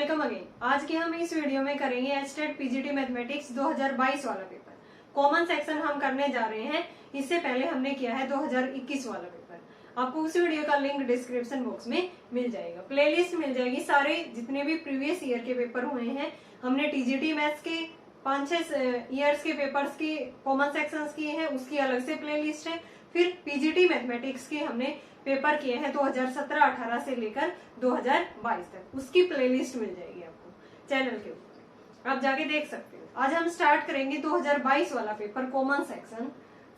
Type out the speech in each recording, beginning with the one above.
Welcome again. आज के हम इस वीडियो में करेंगे एचटेट पीजीटी मैथमेटिक्स 2022 वाला पेपर। कॉमन सेक्शन हम करने जा रहे हैं। इससे पहले हमने किया है 2021 वाला पेपर। आपको उस वीडियो का लिंक डिस्क्रिप्शन बॉक्स में मिल जाएगा, प्लेलिस्ट मिल जाएगी। सारे जितने भी प्रीवियस ईयर के पेपर हुए हैं, हमने टीजीटी मैथ्स के 5-6 ईयर्स के पेपर्स की कॉमन सेक्शंस किए हैं, उसकी अलग से प्लेलिस्ट है। फिर पीजीटी मैथमेटिक्स के हमने पेपर किए हैं 2017-18 से लेकर 2022 तक, उसकी प्लेलिस्ट मिल जाएगी आपको चैनल के ऊपर, आप जाके देख सकते हो। आज हम स्टार्ट करेंगे 2022 वाला paper common section.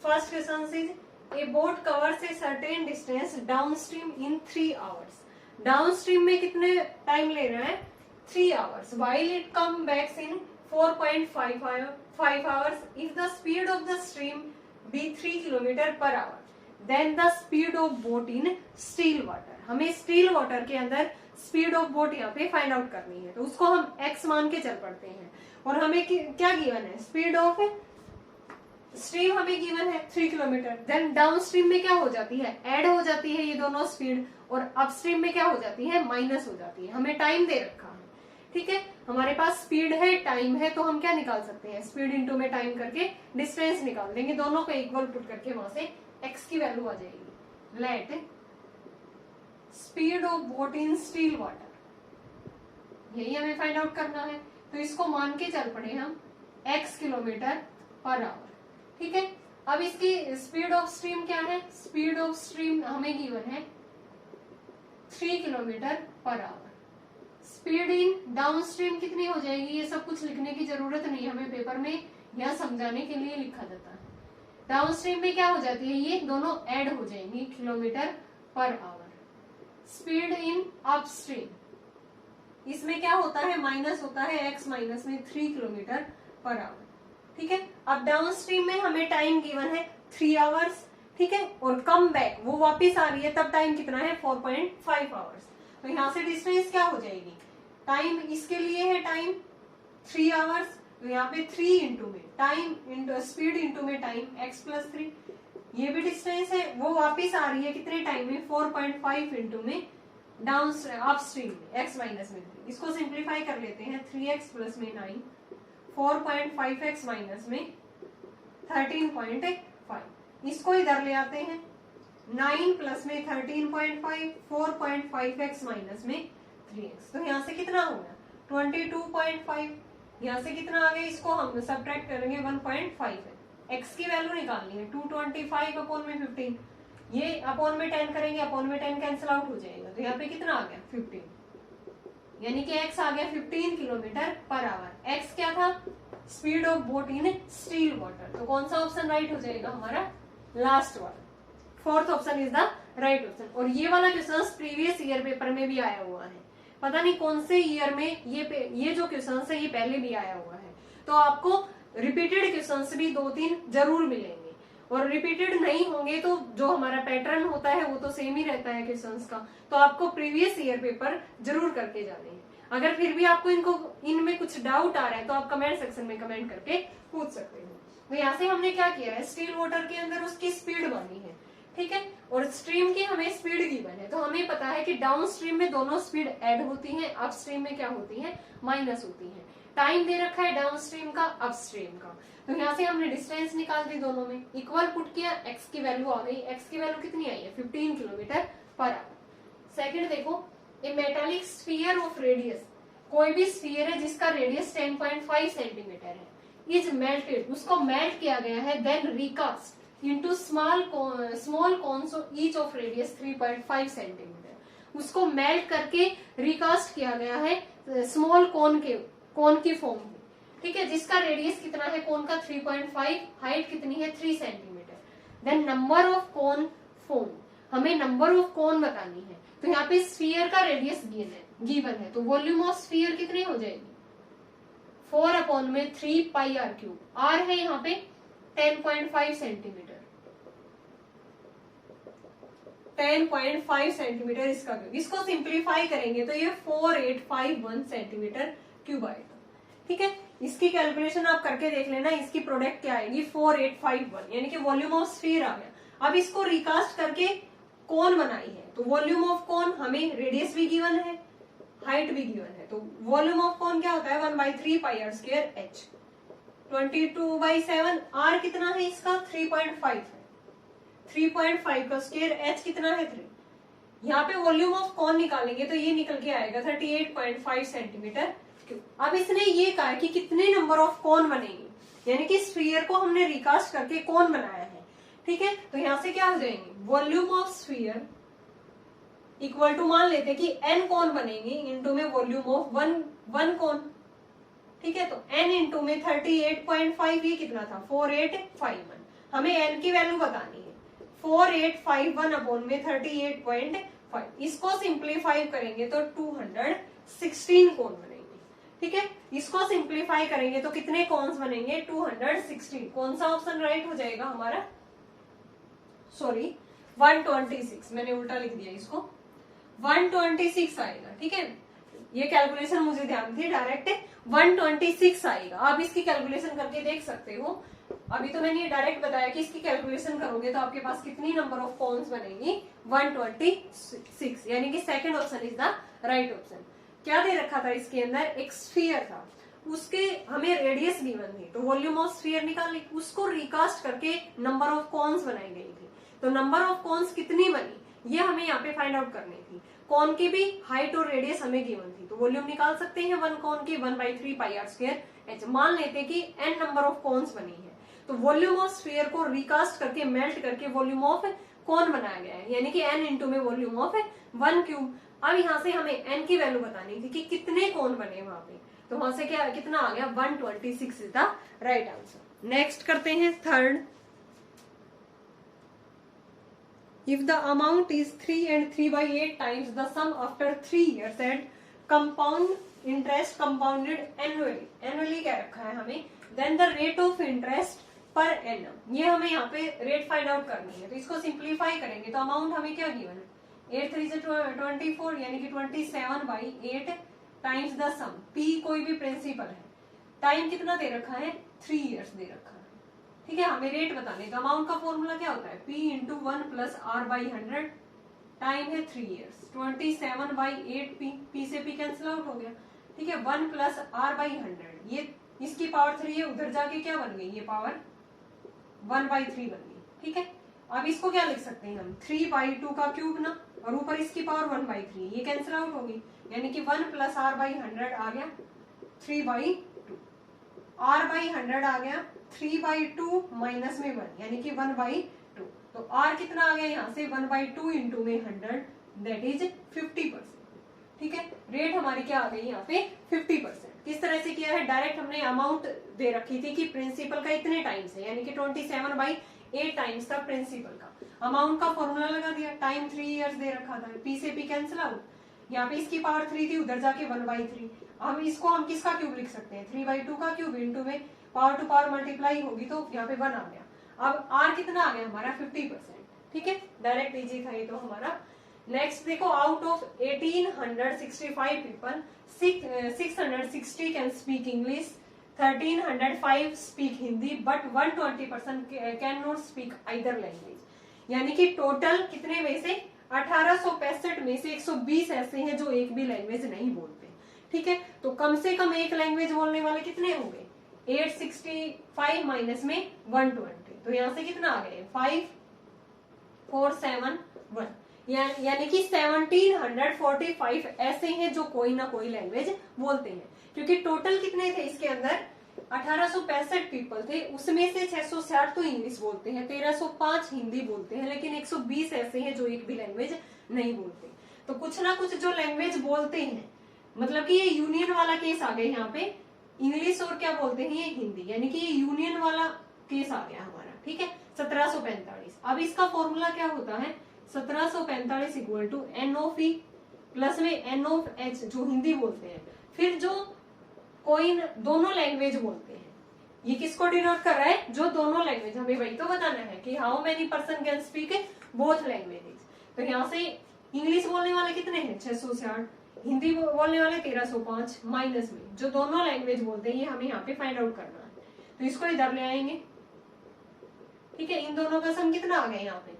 First question is a boat covers a certain distance downstream in 3 hours. Downstream में कितने टाइम ले रहा है? 3 hours. While it come backs in 4.5 hours if the speed of the stream be 3 kilometre per hour, then the speed of boat in still water. हमें still water के अंदर speed of boat यहाँ पे find out करनी है, तो उसको हम x मान के चल पड़ते हैं। और हमें क्या गिवन है? स्पीड ऑफ स्ट्रीम हमें गिवन है 3 किलोमीटर। देन डाउन स्ट्रीम में क्या हो जाती है? ऐड हो जाती है ये दोनों स्पीड, और अपस्ट्रीम में क्या हो जाती है? माइनस हो जाती है। हमें टाइम दे रखा है, ठीक है। हमारे पास स्पीड है, टाइम है, तो हम क्या निकाल सकते हैं? स्पीड इंटू में टाइम करके डिस्टेंस निकाल देंगे। दोनों को इक्वल पुट करके वहां से x की वैल्यू आ जाएगी। Let speed of boat in still water, यही हमें फाइंड आउट करना है। तो इसको मान के चल पड़े हम x किलोमीटर पर आवर, ठीक है। अब इसकी स्पीड ऑफ स्ट्रीम क्या है? स्पीड ऑफ स्ट्रीम हमें गिवन है 3 kilometre per our. Speed in down stream कितनी हो जाएगी? ये सब कुछ लिखने की जरूरत नहीं, हमें पेपर में यह समझाने के लिए लिखा जाता है। डाउन स्ट्रीम में क्या हो जाती है? ये दोनों ऐड हो जाएंगी, kilometre per our. Speed in up stream, इसमें क्या होता है? माइनस होता है, x माइनस में 3 किलोमीटर पर आवर, ठीक है। अब डाउन स्ट्रीम में हमें टाइम गिवन है 3 आवर्स, ठीक है। और कम बैक वो वापिस आ रही है, तब टाइम कितना है? 4.5 आवर्स। तो यहाँ से डिस्टेंस क्या हो जाएगी? टाइम इसके लिए है टाइम 3 आवर्स, तो यहाँ पे 3 इंटू में टाइम इंटू स्पीड इंटू में टाइम x प्लस 3। ये भी डिस्टेंस है, वो वापिस आ रही है कितने टाइम में? 4.5 इंटू में डाउन अप स्ट्रीम में x माइनस में 3। इसको सिंप्लीफाई कर लेते हैं। 3x प्लस में 9, 4.5x माइनस में 13.5। इसको इधर ले आते हैं। 9 प्लस में 13.5, 4.5x माइनस में 3x, तो यहाँ से कितना हो गया? 22.5। यहाँ से कितना आ गया? इसको हम सब्ट्रैक्ट करेंगे 1.5 है। x की वैल्यू निकालनी है 225 अपॉन में 15। ये अपॉन में 10 करेंगे, अपॉन में 10 कैंसिल आउट हो जाएगा, तो यहाँ पे कितना आ गया? 15। यानी कि x आ गया 15 किलोमीटर पर आवर। x क्या था? Speed of boat in still water. तो कौन सा ऑप्शन राइट हो जाएगा हमारा? लास्ट वाला, fourth option is the right option. और ये वाला क्वेश्चन प्रीवियस ईयर पेपर में भी आया हुआ है, पता नहीं कौन से ईयर में ये जो क्वेश्चन है ये पहले भी आया हुआ है। तो आपको रिपीटेड क्वेश्चंस भी 2-3 जरूर मिलेंगे, और रिपीटेड नहीं होंगे तो जो हमारा पैटर्न होता है वो तो सेम ही रहता है क्वेश्चंस का। तो आपको प्रीवियस ईयर पेपर जरूर करके जाने हैं। अगर फिर भी आपको इनमें कुछ डाउट आ रहा है तो आप कमेंट सेक्शन में कमेंट करके पूछ सकते हो। तो यहाँ से हमने क्या किया है? स्टील वाटर के अंदर उसकी स्पीड मानी है, ठीक है। और स्ट्रीम की हमें स्पीड गिवन है, तो हमें पता है कि डाउन स्ट्रीम में दोनों स्पीड ऐड होती हैं, अप स्ट्रीम में क्या होती है? माइनस होती है। टाइम दे रखा है डाउन स्ट्रीम का, अप स्ट्रीम का। तो यहाँ से हमने डिस्टेंस निकाल दी, दोनों में इक्वल पुट किया, x की वैल्यू आ गई। x की वैल्यू कितनी आई है? 15 किलोमीटर पर आवर। सेकेंड देखो, a metallic sphere of radius, कोई भी स्फीयर है जिसका रेडियस 10.5 सेंटीमीटर है, इज मेल्टेड, उसको मेल्ट किया गया है, then recast into small cones each of radius 3.5 centimetre. उसको मेल्ट करके रिकास्ट किया गया है स्मॉल कोन की फॉर्म में, ठीक है, जिसका रेडियस कितना है कोन का? 3.5, हाइट कितनी है? 3 centimetre. Then number of cone form, हमें नंबर ऑफ कोन बतानी है। तो यहाँ पे स्फीयर का रेडियस गिवन है, तो वॉल्यूम ऑफ स्फीयर कितनी हो जाएगी? 4 अपॉन में 3 पाई आर क्यूब। आर है यहाँ पे 10.5 सेंटीमीटर, 10.5 सेंटीमीटर इसका क्यूब। इसको सिंप्लीफाई करेंगे तो ये 4851 सेंटीमीटर क्यूब आएगा, ठीक है। इसकी कैलकुलेशन आप करके देख लेना, इसकी प्रोडक्ट क्या आएगी? 4851, यानी कि वॉल्यूम ऑफ स्फीयर आ गया। अब इसको रिकास्ट करके कोन बनाई है, तो वॉल्यूम ऑफ कोन हमें रेडियस भी गिवन है, हाइट भी गिवन है। तो वॉल्यूम ऑफ कॉन क्या होता है 1/3 पाई आर स्क्वायर एच। 22/7 आर कितना है इसका 3.5 है, 3.5 का स्क्वायर एच कितना है 3। यहाँ पे वॉल्यूम ऑफ कॉन निकालेंगे तो ये निकल के आएगा 38.5 सेंटीमीटर क्यूब। अब इसने ये कहा कि कितने नंबर ऑफ कॉन बनेंगे, यानी कि स्फीयर को हमने रिकास्ट करके कॉन बनाया है, ठीक है। तो यहां से क्या हो जाएंगे volume of sphere equal to मान लेते कि n कॉन बनेंगे इनटू में वॉल्यूम ऑफ वन कॉन, ठीक है। तो n इंटू में 38.5 ये कितना था 4851, हमें n की वैल्यू बतानी है 4851 अपॉन में 38.5, इसको सिंप्लीफाई करेंगे तो 216 कॉन बनेंगे, ठीक है। इसको सिंप्लीफाई करेंगे तो कितने कॉन्स बनेंगे 216। कौन सा ऑप्शन राइट हो जाएगा हमारा, सॉरी 126, मैंने उल्टा लिख दिया इसको, 126 आएगा, ठीक है। ये कैलकुलेशन मुझे ध्यान थी, डायरेक्ट 126 आएगा। आप इसकी कैलकुलेशन करके देख सकते हो। अभी तो मैंने ये डायरेक्ट बताया कि इसकी कैलकुलेशन करोगे तो आपके पास कितनी नंबर ऑफ कॉन्स बनेगी 126, यानी कि second option is the right option. क्या दे रखा था इसके अंदर, एक स्फीयर था, उसके हमें रेडियस गिवन थी, तो वॉल्यूम ऑफ स्फीयर निकालने, उसको रिकास्ट करके नंबर ऑफ कॉन्स बनाई गई थी। तो नंबर ऑफ कॉन्स कितनी बनी ये हमें यहाँ पे फाइंड आउट करनी थी। कॉन की भी हाइट और रेडियस हमें गिवन थी, तो वॉल्यूम निकाल सकते हैं वन कॉन की 1/3 पाई आर स्क्वायर एच। मान लेते कि n नंबर ऑफ कॉन्स बनी है, तो वॉल्यूम ऑफ स्फीयर को रिकास्ट करके मेल्ट करके वॉल्यूम ऑफ कॉन बनाया गया है, यानी कि n इंटू में वॉल्यूम ऑफ 1 क्यूब। अब यहाँ से हमें n की वैल्यू बतानी थी कि कितने कॉन बने वहां पे, तो वहां से क्या कितना आ गया 126 is the right answer. Next करते हैं third. If the amount is 3 and 3/8 times the sum after 3 years and compound interest compounded annually, annually क्या रखा है हमें, then the rate of interest per annum, ये हमें यहाँ पे रेट फाइंड आउट करनी है। तो इसको सिंप्लीफाई करेंगे तो अमाउंट हमें क्या गिवन है 8 3 से 24, यानी कि 27/8 टाइम्स द सम, p कोई भी प्रिंसिपल है, टाइम कितना दे रखा है 3 years दे रखा है, ठीक है। हमें रेट बताने का अमाउंट का फॉर्मूला क्या होता है p into 1 plus r/100, time है 3 years, 27/8 p से p कैंसिल आउट हो गया, ठीक है। 1 प्लस r/100, ये इसकी पावर 3 है, उधर जाके क्या बन गई ये पावर 1/3 बन गई, ठीक है। अब इसको क्या लिख सकते हैं हम 3/2 का क्यूब ना, और ऊपर इसकी पावर 1/3, ये कैंसिल आउट होगी, यानी कि 1 प्लस r/100 आ गया 3/2, r/100 आ गया 3/2 माइनस में 1, यानी कि 1/2। तो r कितना आ गया यहाँ से 1/2 इंटू में 100, दैट इज 50%, ठीक है। रेट हमारी क्या आ गई यहाँ पे 50%। किस तरह से किया है, डायरेक्ट हमने अमाउंट दे रखी थी कि प्रिंसिपल का इतने टाइम्स है, यानी कि 27/8 टाइम्स था प्रिंसिपल का, अमाउंट का फॉर्मूला लगा दिया, टाइम 3 years दे रखा था, p से p कैंसिल आउट, यहाँ पे इसकी पावर 3 थी, उधर जाके 1/3। हम इसको हम किसका क्यूब लिख सकते हैं 3/2 का क्यूब इंटू में पावर टू पावर मल्टीप्लाई होगी तो यहाँ पे 1 आ गया। अब r कितना आ गया हमारा 50%, ठीक है। डायरेक्ट इजी था ये तो हमारा। नेक्स्ट देखो, out of 1865 people 660 can speak English, 1305 speak Hindi, but 120% can not speak either language, यानी कि टोटल कितने में से 1865 में से 120 ऐसे हैं जो एक भी लैंग्वेज नहीं बोलते, ठीक है। तो कम से कम एक लैंग्वेज बोलने वाले कितने होंगे 865 माइनस में 120, तो यहां से कितना आ गए 5471, यानी कि 1745 ऐसे हैं जो कोई ना कोई लैंग्वेज बोलते हैं, क्योंकि टोटल कितने थे इसके अंदर 1865 पीपल थे, उसमें से 660 तो इंग्लिश बोलते हैं, 1305 हिंदी बोलते हैं, लेकिन 120 ऐसे हैं जो एक भी लैंग्वेज नहीं बोलते। तो कुछ ना कुछ जो लैंग्वेज बोलते हैं, मतलब कि ये यूनियन वाला केस आ गया यहाँ पे, इंग्लिश और क्या बोलते हैं ये हिंदी, यानी कि ये यूनियन वाला केस आ गया हमारा, ठीक है। 1745। अब इसका फॉर्मूला क्या होता है 1745 equal to n of e plus में एन ऑफ एच जो हिंदी बोलते हैं, फिर जो कोई दोनों लैंग्वेज बोलते हैं, ये किसको डिनोट कर रहा है जो दोनों लैंग्वेज, हमें वही तो बताना है कि how many person can speak both languages. तो यहाँ से इंग्लिश बोलने वाले कितने हैं 660, हिंदी बोलने वाले 1305, माइनस में जो दोनों लैंग्वेज बोलते हैं ये हमें यहाँ पे फाइंड आउट करना है, तो इसको इधर ले आएंगे, ठीक है। इन दोनों का सम कितना आ गया यहाँ पे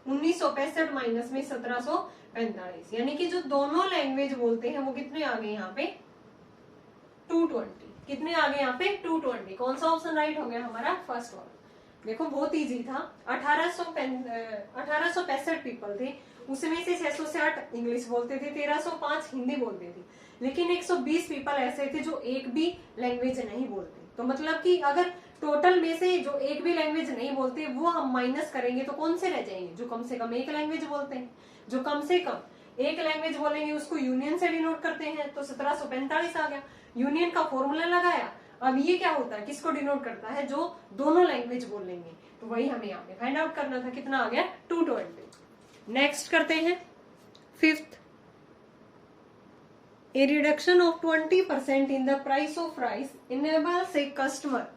1965 माइनस में 1745, 45, यानी कि जो दोनों लैंग्वेज बोलते हैं वो कितने आ गए यहाँ पे 220। कितने आ गए यहाँ पे 220। कौन सा ऑप्शन राइट हो गया हमारा? फर्स्ट वाला। देखो बहुत इजी था। 1865 पीपल थे, उसमें से 660 इंग्लिश बोलते थे, 1305 हिंदी बोलते थे, लेकिन 120 पीपल ऐसे थे जो एक भी लैंग्वेज नहीं बोलते। तो मतलब कि अगर टोटल में से जो एक भी लैंग्वेज नहीं बोलते वो हम माइनस करेंगे तो कौन से रह जाएंगे? जो कम से कम एक लैंग्वेज बोलते हैं। जो कम से कम एक लैंग्वेज बोलेंगे उसको यूनियन से डिनोट करते हैं, तो 1745 आ गया। यूनियन का फॉर्मूला लगाया। अब ये क्या होता है, किसको डिनोट करता है? जो दोनों लैंग्वेज बोलेंगे। तो वही हमें यहाँ पे फाइंड आउट करना था। कितना आ गया? 220। नेक्स्ट करते हैं fifth. A reduction of 20% in the price of rice enables a customer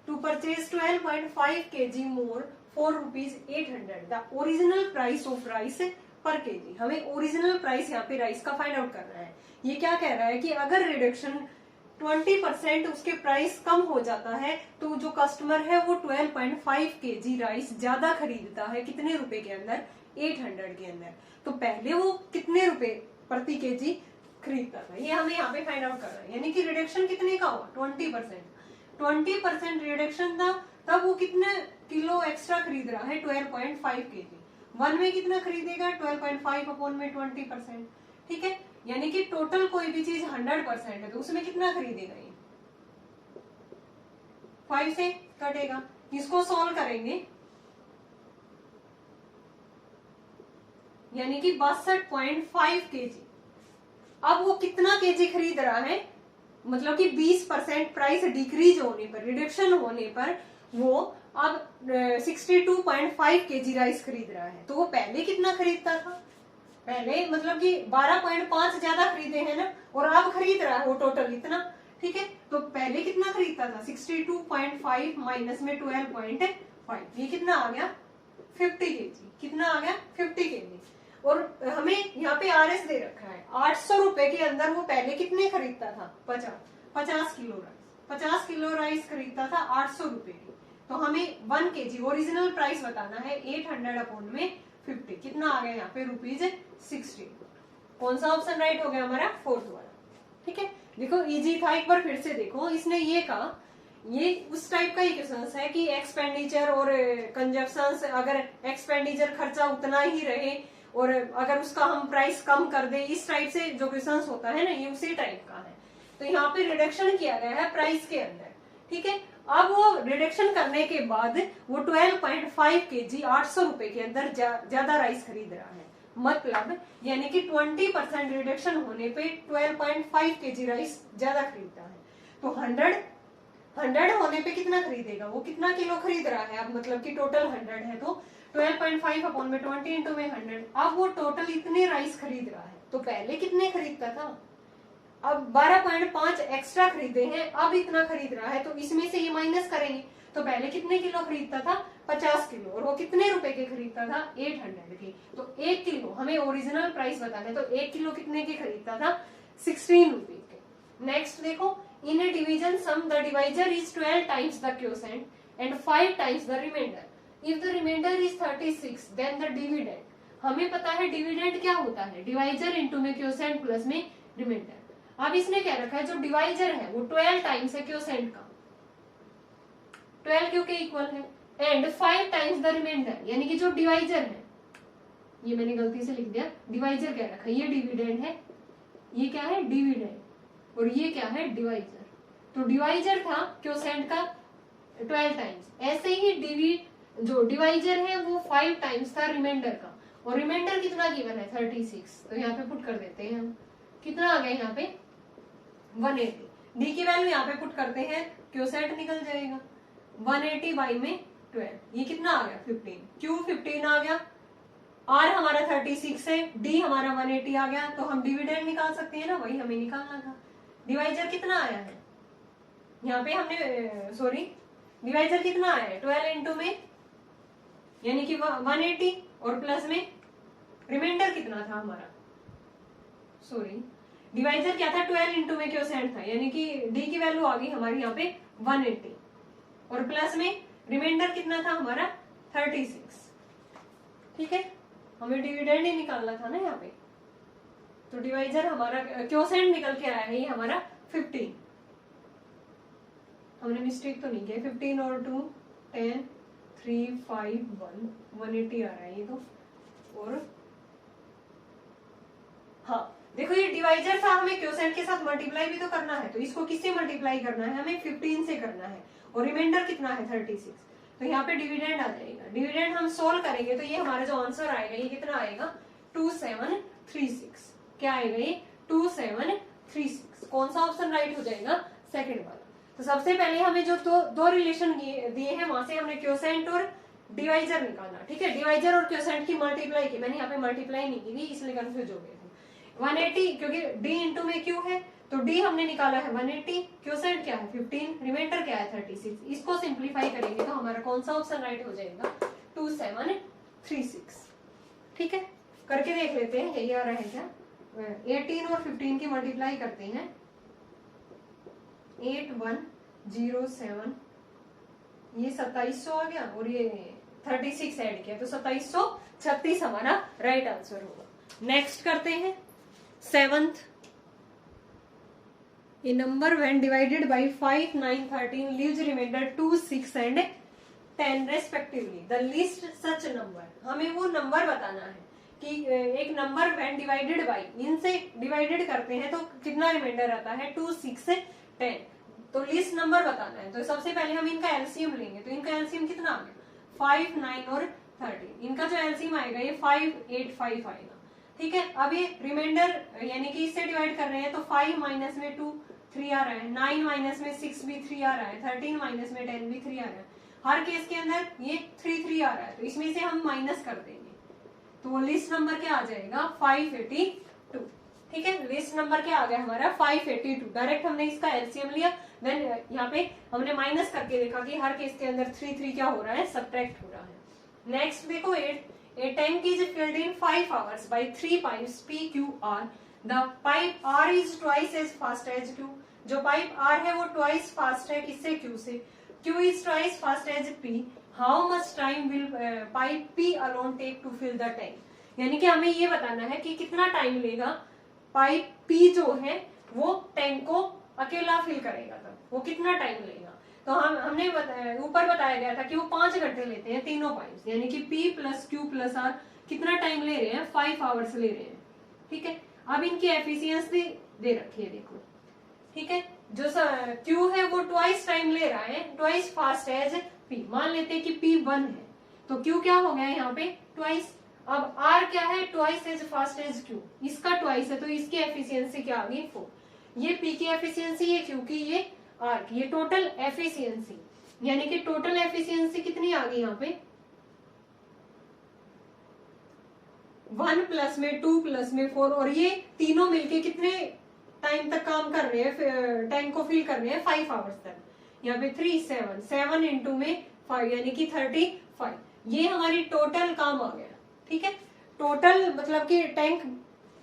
to purchase 12.5 kg more for ₹800. The original price of rice per kg. हमें ओरिजिनल प्राइस यहाँ पे राइस का फाइंड आउट करना है। ये क्या कह रहा है कि अगर रिडक्शन 20% उसके प्राइस कम हो जाता है तो जो कस्टमर है वो 12.5 kg राइस ज्यादा खरीदता है। कितने रुपए के अंदर? 800 के अंदर। तो पहले वो कितने रुपए प्रति केजी खरीदता था, ये हमें यहाँ पे फाइंड आउट करना है। यानी कि रिडक्शन कितने का हुआ? 20%। 20% रिडक्शन था, तब वो कितने किलो एक्स्ट्रा खरीद रहा है? 12.5 केजी। वन में कितना खरीदेगा? 12.5 अपॉन में 20%। ठीक है, यानी कि टोटल कोई भी चीज 100% है तो उसमें कितना खरीदेगा? ये 5 से कटेगा। इसको सॉल्व करेंगे, यानी कि 62.5 केजी। अब वो कितना केजी खरीद रहा है? मतलब कि 20% प्राइस डिक्रीज होने पर, रिडक्शन होने पर वो अब 62.5 केजी राइस खरीद रहा है। तो वो पहले कितना खरीदता था? पहले मतलब कि 12.5 ज्यादा खरीदे हैं ना, और अब खरीद रहा है वो टोटल इतना। ठीक है, तो पहले कितना खरीदता था? 62.5 माइनस में 12.5, ये कितना आ गया? 50 केजी। कितना आ गया? 50 केजी। और हमें यहाँ पे आरएस दे रखा है 800 रुपए के अंदर वो पहले कितने खरीदता था? 50 किलो राइस। 50 किलो राइस खरीदता था 800 रुपए की। तो हमें 1 केजी ओरिजिनल प्राइस बताना है। 800 अपॉन में 50 कितना आ गया यहाँ पे? ₹16। कौन सा ऑप्शन राइट हो गया हमारा? फोर्थ वाला। ठीक है, देखो इजी था। एक बार फिर से देखो, इसने ये कहा, ये उस टाइप का ही क्वेश्चन है कि एक्सपेंडिचर और कंजप्शन, अगर एक्सपेंडिचर खर्चा उतना ही रहे और अगर उसका हम प्राइस कम कर दे, इस टाइप से जो क्वेश्चन होता है ना, ये उसी टाइप का है। तो यहाँ पे रिडक्शन किया गया है प्राइस के अंदर। ठीक है, अब वो रिडक्शन करने के बाद वो 12.5 केजी 800 रुपए के अंदर ज्यादा राइस खरीद रहा है। मतलब यानी कि 20% रिडक्शन होने पे 12.5 केजी राइस ज्यादा खरीदता है। तो 100 होने पे कितना खरीदेगा? वो कितना किलो खरीद रहा है? अब मतलब कि टोटल 100 है तो 12.5 अपॉन में 20 इंटू में 100। अब वो टोटल इतने राइस खरीद रहा है। तो पहले कितने खरीदता था? अब 12.5 एक्स्ट्रा खरीदे हैं, अब इतना खरीद रहा है, तो इसमें से ये माइनस करेंगे। तो पहले कितने किलो खरीदता था? 50 किलो। और वो कितने रुपए के खरीदता था? 800 के। तो 1 किलो हमें ओरिजिनल प्राइस बताना है, तो 1 किलो कितने के खरीदता था? 16 रुपीज के। नेक्स्ट देखो, in a division sum the divisor is 12 times the quotient and 5 times the remainder. If the remainder is 36 then the dividend. हमें पता है डिविडेंड क्या होता है? डिवाइजर इंटू में क्वोशेंट प्लस में रिमाइंडर। अब इसने क्या रखा है? जो डिवाइजर है वो 12 टाइम्स है क्वोशेंट का, 12 क्योंकि इक्वल है, एंड 5 टाइम्स द रिमाइंडर, यानी कि जो डिवाइजर है, ये मैंने गलती से लिख दिया, डिवाइजर क्या रखा? ये डिविडेंड है, ये क्या है? डिविडेंड, और ये क्या है? डिवाइजर। तो डिवाइजर था क्वोशेंट का 12 टाइम्स, ऐसे ही जो डिवाइजर है वो 5 टाइम्स था रिमाइंडर का, और रिमाइंडर कितना गिवन है? 36। तो यहाँ पे पुट कर देते हैं हम। कितना आ गया यहाँ पे? 180। डी की वैल्यू यहाँ पे पुट करते हैं, क्वोशेंट निकल जाएगा 180 बाई में 12, ये कितना आ गया? 15। क्यू 15 आ गया, आर हमारा 36 है, डी हमारा 180 आ गया। तो हम डिविडेंड निकाल सकते हैं ना, वही हमें निकालना था। डिवाइजर कितना आया है यहाँ पे? हमने सॉरी, डिवाइजर कितना आया है? 12 इंटू में यानी कि 180, और प्लस में रिमाइंडर कितना था हमारा? सॉरी, डिवाइजर क्या था? 12 इंटू में क्वोशेंट था, यानी कि डी की वैल्यू आ गई हमारी यहाँ पे 180, और प्लस में रिमाइंडर कितना था हमारा? 36। ठीक है, हमें डिविडेंड ही निकालना था ना यहाँ पे, तो डिवाइजर हमारा क्वोशेंट निकल के आया है ये हमारा 15। हमने मिस्टेक तो नहीं किया, 15 और 2 10 3 5 1 180 आ रहा है ये तो। और हाँ देखो ये डिवाइजर था, हमें क्वोशेंट के साथ मल्टीप्लाई भी तो करना है, तो इसको किससे मल्टीप्लाई करना है, हमें 15 से करना है, और रिमाइंडर कितना है 36, तो यहाँ पे डिविडेंड आ जाएगा। डिविडेंड हम सोल्व करेंगे तो ये हमारा जो आंसर आएगा ये कितना आएगा 2736। क्या आएगा ये 2736। कौन सा ऑप्शन राइट हो जाएगा, सेकंड वाला। तो सबसे पहले हमें जो दो रिलेशन दिए हैं वहां से हमने क्वोशेंट और डिवाइजर निकालना, ठीक है। डिवाइजर और क्वोशेंट की मल्टीप्लाई की, मैंने यहाँ पे मल्टीप्लाई नहीं की थी इसलिए कंफ्यूज हो गए थे। 180 क्योंकि d इंटू में q है तो d हमने निकाला है 180, क्वोशेंट क्या है 15, रिमाइंडर क्या है 36। इसको सिंप्लीफाई करेंगे तो हमारा कौन सा ऑप्शन राइट हो जाएगा 2736। ठीक है, करके देख लेते हैं यही आ रहा है क्या। 18 और 15 की मल्टीप्लाई करते हैं, 8107, ये 2700 आ गया और ये 36 ऐड किया तो 2736 हमारा राइट आंसर होगा। नेक्स्ट करते हैं 7th। A number when divided by 5, 9, 13 leaves remainder 2, 6 and 10 respectively. The list such number. हमें वो नंबर बताना है कि एक नंबर when divided by, इनसे डिवाइडेड करते हैं तो कितना रिमाइंडर आता है 2, 6, 10। तो लिस्ट नंबर बताना है, तो सबसे पहले हम इनका एलसीएम लेंगे। तो इनका एलसीएम कितना आ गया 5, 9 और 13। इनका जो एलसीएम आएगा ये 585 आएगा। ठीक है, अब ये रिमाइंडर यानी कि इससे डिवाइड कर रहे हैं तो 5 माइनस में 2 3 आ रहा है, 9 माइनस में 6 भी 3 आ रहा है, 13 माइनस में 10 भी 3 आ रहा है। हर केस के अंदर ये 3 3 आ रहा है, तो इसमें से हम माइनस कर देंगे तो वो लिस्ट नंबर क्या आ जाएगा 582। ठीक है, लिस्ट नंबर क्या आ गया हमारा 582। डायरेक्ट हमने इसका एलसीएम लिया, देन यहाँ पे हमने माइनस करके देखा कि हर केस के अंदर 3 3 क्या हो रहा है सब्ट्रैक्ट हो रहा है। नेक्स्ट देखो 8। A tank is filled in 5 hours by 3 pipes P, Q, R. The pipe R is twice as fast as Q. जो पाइप R है वो twice fast है किससे Q से। Q is twice fast as P. How much time will pipe P alone take to fill the tank? यानी कि हमें ये बताना है कि कितना टाइम लेगा पाइप P जो है वो टैंक को अकेला फिल करेगा, तब वो कितना टाइम लेगा। तो हमने ऊपर बताया गया था कि वो 5 घंटे लेते हैं तीनों पाइप्स, यानी कि P plus Q plus R कितना टाइम ले रहे हैं 5 आवर्स ले रहे हैं। ठीक है, अब इनकी एफिशिएंसी दे रखी है देखो। ठीक है, जो Q है वो ट्वाइस टाइम ले रहा है, ट्वाइस फास्ट एज P। मान लेते हैं कि P 1 है तो Q क्या हो गया यहाँ पे ट्वाइस। अब R क्या है twice as fast as Q, इसका ट्वाइस है तो इसकी एफिशिएंसी क्या आ गई 4। ये P की एफिशिएंसी, ये Q की, ये R की, ये टोटल एफिशिएंसी। यानी कि टोटल एफिशिएंसी कितनी आ गई यहाँ पे 1 प्लस में 2 प्लस में 4, और ये तीनों मिलके कितने टाइम तक काम कर रहे हैं टैंक को फिल कर रहे हैं 5 आवर्स तक। यहाँ पे 3 7 7 इंटू में 5 यानी कि 35, ये हमारी टोटल काम आ गया। ठीक है, टोटल मतलब कि टैंक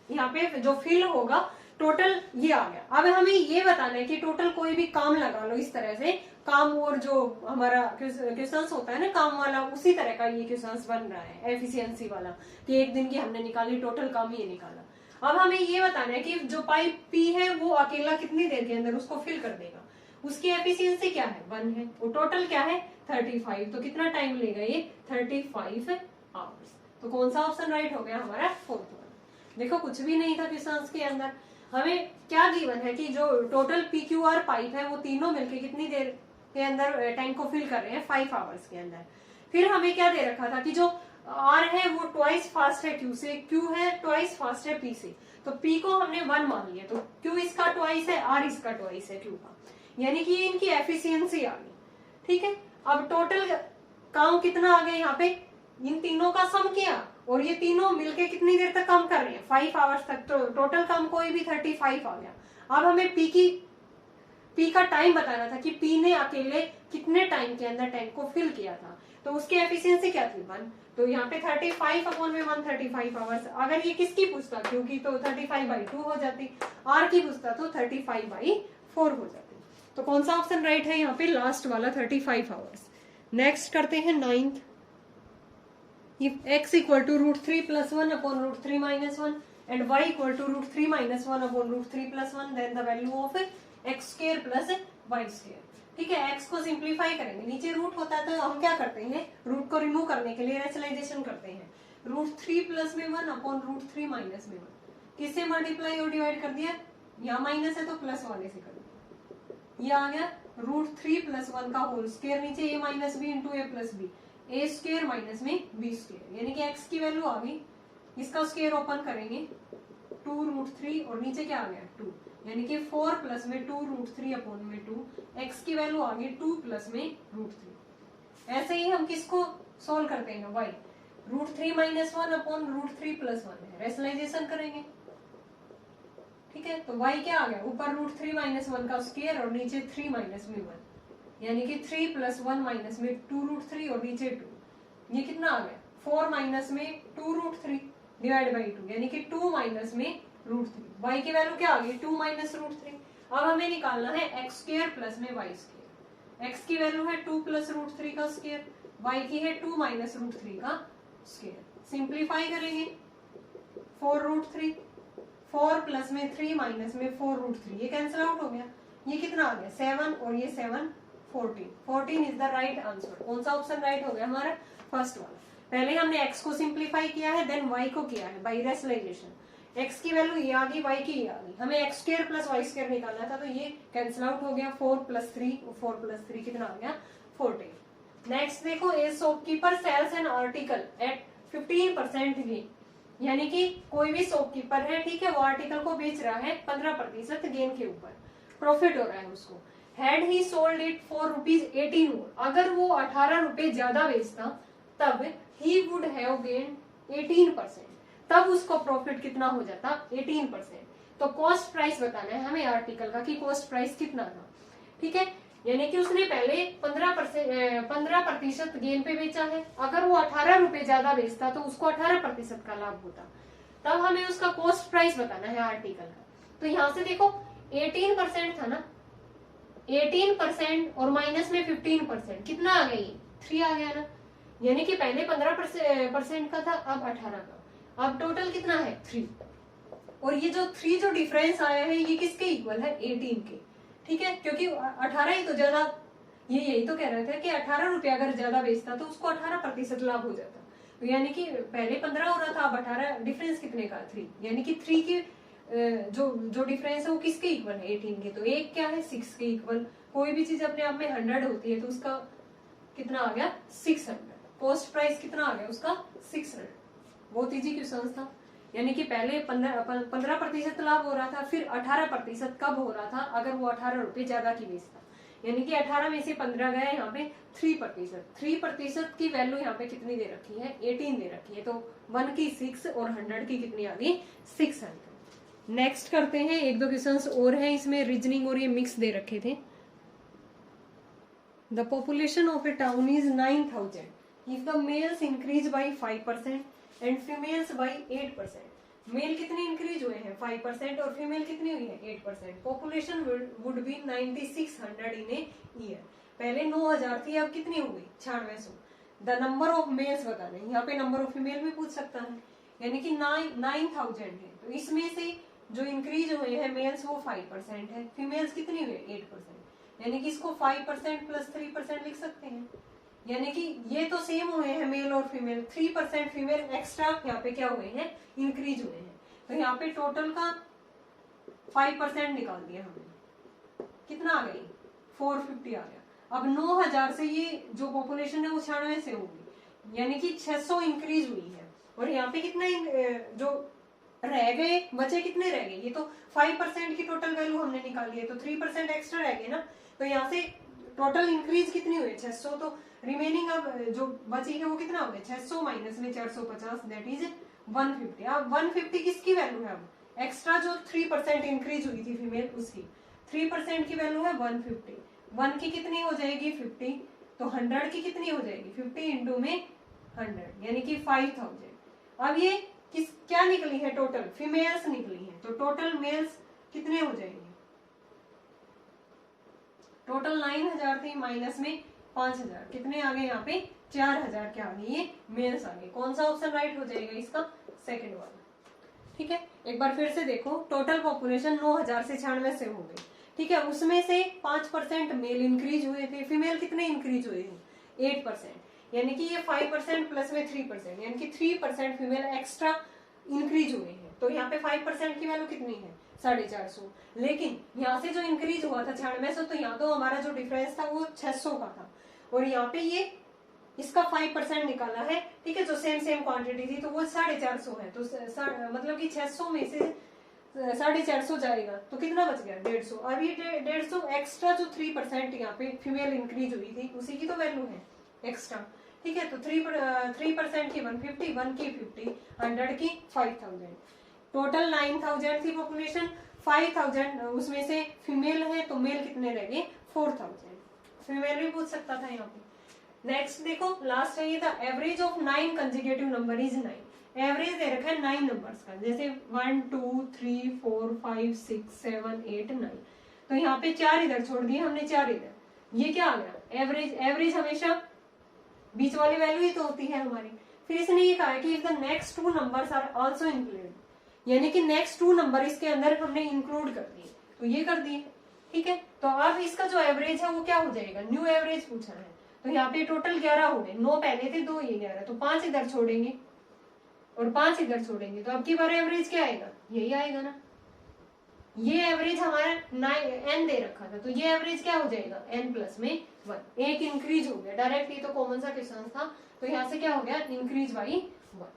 यहाँ पे जो फिल होगा टोटल ये आ गया। अब हमें ये बताना है कि टोटल कोई भी काम लगा लो इस तरह से, काम और जो हमारा क्वेश्चंस होता है ना काम वाला, उसी तरह का ये क्वेश्चंस बन रहा है एफिशिएंसी वाला, कि एक दिन की हमने निकाली टोटल काम ये निकाला। अब हमें ये बताना है कि जो पाइप P है वो अकेला कितनी देर के अंदर उसको फिल कर देगा, उसकी एफिशिएंसी क्या है 1 है, वो टोटल क्या है 35, तो कितना टाइम लेगा ये 35 आवर्स। तो कौन सा ऑप्शन राइट हो गया हमारा 4th वाला। देखो कुछ भी नहीं था क्वेश्चंस के अंदर, हमें क्या गिवन है कि जो टोटल PQR पाइप है वो तीनों मिलके कितनी देर के अंदर टैंक को फिल कर रहे हैं 5 आवर्स के अंदर। फिर हमें क्या दे रखा था कि जो R है वो ट्वाइस फास्ट है Q से, Q है ट्वाइस फास्ट है P से, तो P को हमने 1 मान लिया, तो Q इसका ट्वाइस है, R इसका ट्वाइस है Q का, यानी कि ये इनकी एफिशिएंसी आ गई। ठीक है, अब टोटल काम कितना आ गया यहाँ पे, इन तीनों का सम किया और ये तीनों मिलके कितनी देर तक काम कर रहे हैं 5 आवर्स तक, तो टोटल काम कोई भी 35 आ गया। अब हमें P का टाइम बताना था कि P ने अकेले कितने टाइम के अंदर टैंक को फिल किया था, तो उसकी एफिशिएंसी क्या थी 1, तो यहाँ पे 35/1 आवर्स। अगर ये किसकी पूछता Q की तो 35/2 हो जाती, R की पूछता तो 35/4 हो जाती। तो कौन सा ऑप्शन राइट है यहाँ पे लास्ट वाला 35 आवर्स। नेक्स्ट करते हैं 9th। If x equal to √3 plus 1 upon √3 minus 1 and y equal to √3 minus 1 upon √3 plus 1, then the value of x square plus y square. ठीक है, x को सिंप्लीफाई करेंगे, नीचे रूट होता है तो हम क्या करते हैं, रूट को रिमूव करने के लिए रेशनलाइजेशन करते हैं. √3 प्लस में 1 अपॉन √3 माइनस में 1, किससे मल्टीप्लाई और डिवाइड कर दिया, यहाँ माइनस है तो प्लस वाले से कर दिया. ये आ गया √3 प्लस 1 का होल स्क्वायर, नीचे a minus b into a plus b, a square minus में बी स्क्वायर, यानी कि x की वैल्यू आ गई, इसका स्क्वायर ओपन करेंगे 2√3 और नीचे क्या आ गया 2, यानी कि 4 प्लस में 2√3 अपॉन में 2, x की वैल्यू आ गई 2 प्लस में √3. ऐसे ही हम किसको सोल्व करते हैं, y √3 माइनस 1 अपॉन √3 प्लस 1 है, रेशनलाइजेशन करेंगे. ठीक है, तो y क्या आ गया, ऊपर √3 माइनस 1 का स्क्वायर और नीचे 3 माइनस में 1, यानी कि 3 प्लस 1 माइनस में 2√3 और नीचे 2, ये कितना आ गया 4 माइनस में 2√3 डिवाइड बाई 2, यानी कि 2 माइनस में √3. y की वैल्यू क्या आ गई 2 माइनस √3. अब हमें निकालना है x स्क्वायर प्लस में y स्क्वायर. x की वैल्यू है 2 प्लस √3 का स्क्वायर, y की है 2 माइनस √3 का स्क्वायर. सिंप्लीफाई करेंगे 4√3, 4 प्लस में 3 माइनस में 4√3, ये कैंसिल आउट हो गया, ये कितना आ गया 7 और ये 7 14. 14 इज द राइट आंसर. कौन सा ऑप्शन राइट हो गया हमारा, फर्स्ट वाला. पहले हमने x को सिंप्लीफाई किया है, देन y को किया है बाय रेशनलाइजेशन. x की वैल्यू ये आ गई, y की ये आ गई, हमें x square plus y square निकालना था तो ये कैंसिल आउट हो गया. 4 प्लस 3 कितना आ गया 14. नेक्स्ट देखो, a shopkeeper sells an article at 15% gain, यानी कि कोई भी शॉपकीपर है, ठीक है, वो आर्टिकल को बेच रहा है 15% गेन के ऊपर, प्रॉफिट हो रहा है उसको. Had he sold it for ₹18 मोर, अगर वो 18 रुपए ज्यादा बेचता तब ही वुड हैव गेन 18%, तब उसको प्रॉफिट कितना हो जाता 18%. तो कॉस्ट प्राइस बताना है हमें आर्टिकल का कि कॉस्ट प्राइस कितना था. ठीक है, यानी कि उसने पहले 15% गेन पे बेचा है, अगर वो 18 रुपए ज्यादा बेचता तो उसको 18% का लाभ होता, तब हमें उसका कॉस्ट प्राइस बताना है आर्टिकल का. तो यहाँ से देखो 18% था ना, 18% और माइनस में 15% कितना आ गया, 3 आ गया ना, यानी कि पहले 15% का था, अब 18 का, अब टोटल कितना है 3. और ये जो 3 जो डिफरेंस आया है ये किसके इक्वल है 18 के. ठीक है, क्योंकि 18 ही तो ज्यादा, ये यही तो कह रहे थे कि 18 रुपए अगर ज्यादा बेचता तो उसको 18% लाभ हो जाता. तो यानी कि पहले 15 हो रहा था, अब 18, डिफरेंस कितने का 3, यानी कि 3 की जो डिफरेंस है वो किसके इक्वल है 18 के. तो एक क्या है 6 के इक्वल. कोई भी चीज अपने आप में 100 होती है तो उसका कितना आ गया 600. कॉस्ट प्राइस कितना आ गया उसका 600. बहुत इजी क्वेश्चन था. यानी कि पहले 15% लाभ हो रहा था, फिर 18% कब हो रहा था, अगर वो 18 रुपए ज्यादा की बेचता, यानी कि 18 में से 15 गया यहाँ पे 3% की वैल्यू यहाँ पे कितनी दे रखी है 18 दे रखी है. तो 1 की 6 और 100 की कितनी आ गई 600. नेक्स्ट करते हैं, एक दो क्वेश्चंस और हैं इसमें, रीजनिंग और ये मिक्स दे रखे थे. The population of a town is 9000 if the males increase by 5% and females by 8%. Male कितने इंक्रीज हुए हैं 5% और फीमेल कितनी हुई है 8%. Population would be 9600 in a year. पहले 9000 थी, अब कितनी हो गई 9600. द नंबर ऑफ मेल्स बताना है, यहाँ पे नंबर ऑफ फीमेल भी पूछ सकता है, यानी कि 9000 है. तो इसमें से जो इंक्रीज हुए हैं मेल्स वो 5% है, फीमेल्स कितनी हुई 8%, यानी कि इसको 5% प्लस 3% लिख सकते हैं. यानी कि ये तो सेम हुए हैं मेल और फीमेल, 3% फीमेल एक्स्ट्रा यहाँ पे क्या हुए हैं इंक्रीज हुए हैं. तो यहाँ पे टोटल का 5% निकाल दिया हमने, कितना आ गई 450 आ गया. अब 9000 से ये जो पॉपुलेशन है वो 96 से होगी, यानी कि 600 इंक्रीज हुई है. और यहाँ पे कितना जो रह गए बचे कितने रह गए, ये तो 5% की टोटल वैल्यू हमने निकाल ली है, तो 3% एक्स्ट्रा रह गए ना. तो यहाँ से टोटल इंक्रीज कितनी हुई 600, तो रिमेनिंग अब जो बची है वो कितना हो गया 600 माइनस में 450 दैट इज 150. अब 150 किसकी वैल्यू है, अब एक्स्ट्रा जो 3% इंक्रीज हुई थी फीमेल उसकी 3% की वैल्यू है 150. 1 की कितनी हो जाएगी 50, तो 100 की कितनी हो जाएगी 50 इंटू में 100 यानी कि 5000. अब ये क्या निकली है टोटल फीमेल्स निकली है, तो टोटल मेल्स कितने हो जाएंगे, टोटल 9000 थी माइनस में 5000 कितने आ गए यहाँ पे 4000 क्या आ गई, ये मेल्स आ गए। कौन सा ऑप्शन राइट हो जाएगा इसका, सेकंड वाला। ठीक है, एक बार फिर से देखो, टोटल पॉपुलेशन 9000 से 96 से हो गई। ठीक है, उसमें से 5% मेल इंक्रीज हुए थे, फीमेल कितने इंक्रीज हुए थे, 8%, यानी कि ये 5% प्लस में 3%, यानी कि 3% फीमेल एक्स्ट्रा इंक्रीज हुए हैं। तो यहाँ पे 5% की वैल्यू कितनी है, 450। लेकिन यहाँ से जो इंक्रीज हुआ था 9600, तो यहाँ तो हमारा जो डिफरेंस था वो 600 का था, और यहाँ पे ये इसका 5% निकाला है। ठीक है, जो सेम क्वांटिटी थी तो वो 450 है, तो मतलब कि 600 में से 450 जाएगा तो कितना बच गया, 150। अब ये 150 एक्स्ट्रा जो 3% यहाँ पे फीमेल इंक्रीज हुई थी उसी की तो वैल्यू है एक्स्ट्रा। ठीक है, तो 3% की 150, 1 की 50, 100 की 5000, टोटल 9000 थी पॉपुलेशन, 5000 उसमें से फीमेल है तो मेल कितने रह गए, 4000। फीमेल भी पूछ सकता था यहाँ पे। नेक्स्ट देखो, लास्ट है ये था, average of 9 consecutive number is 9। Average दे रखा है 9 नंबर्स का, जैसे 1 2 3 4 5 6 7 8 9, तो यहाँ पे 4 इधर छोड़ दिए हमने, 4 इधर, ये क्या आ गया एवरेज। एवरेज हमेशा बीच वाली वैल्यू ही तो होती है हमारी। फिर इसने ये कहा है कि if the next 2 numbers are also included, यानी कि नेक्स्ट 2 नंबर इसके अंदर हमने इंक्लूड कर दिए, तो ये कर दिए। ठीक है, तो अब इसका जो एवरेज है वो क्या हो जाएगा, न्यू एवरेज पूछा है, तो यहाँ पे टोटल 11 हो गए, 9 पहले थे, 2 ये 11, तो 5 इधर छोड़ेंगे और 5 इधर छोड़ेंगे, तो अब की बार एवरेज क्या आएगा, यही आएगा ना। ये एवरेज हमारा n दे रखा था, तो ये एवरेज क्या हो जाएगा, n प्लस में 1, एक इंक्रीज हो गया डायरेक्ट, ये तो कॉमन सा क्वेश्चन था, तो यहाँ से क्या हो गया, इंक्रीज बाई 1।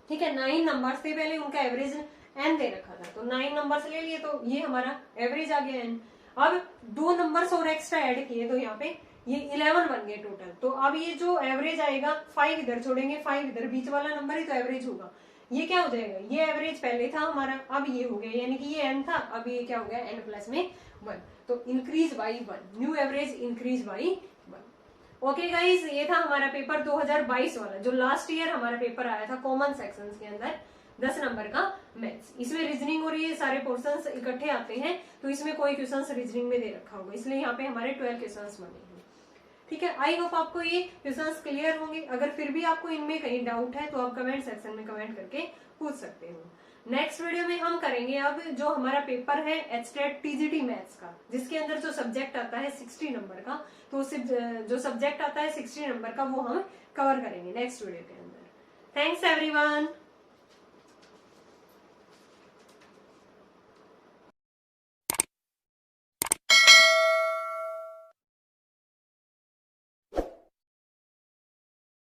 ठीक है, 9 नंबर्स थे पहले, उनका एवरेज n दे रखा था, तो 9 नंबर्स ले लिए, तो ये हमारा एवरेज आ गया n। अब 2 नंबर्स और एक्स्ट्रा ऐड किए, तो यहाँ पे ये 11 बन गए टोटल। तो अब ये जो एवरेज आएगा, 5 इधर छोड़ेंगे, 5 इधर, बीच वाला नंबर ही तो एवरेज होगा, ये क्या हो जाएगा, ये एवरेज पहले था हमारा, अब ये हो गया, यानी कि ये n था, अब ये क्या हो गया, n प्लस में 1, तो increase by 1, new average increase by 1। Okay guys, ये था हमारा पेपर 2022 वाला, जो लास्ट ईयर हमारा पेपर आया था कॉमन सेक्शंस के अंदर, 10 नंबर का मैथ्स। इसमें रीजनिंग और ये सारे पोर्शंस इकट्ठे आते हैं, तो इसमें कोई क्वेश्चंस रीजनिंग में दे रखा होगा, इसलिए यहाँ पे हमारे 12 क्वेश्चंस बने हैं। ठीक है, आई होप आपको ये क्वेश्चंस क्लियर होंगे। अगर फिर भी आपको इनमें कहीं डाउट है तो आप कमेंट सेक्शन में कमेंट करके पूछ सकते हो। नेक्स्ट वीडियो में हम करेंगे अब जो हमारा पेपर है एचटेट टीजीटी मैथ्स का, जिसके अंदर जो सब्जेक्ट आता है 60 नंबर का, तो उससे जो सब्जेक्ट आता है 60 नंबर का वो हम कवर करेंगे नेक्स्ट वीडियो के अंदर। Thanks everyone.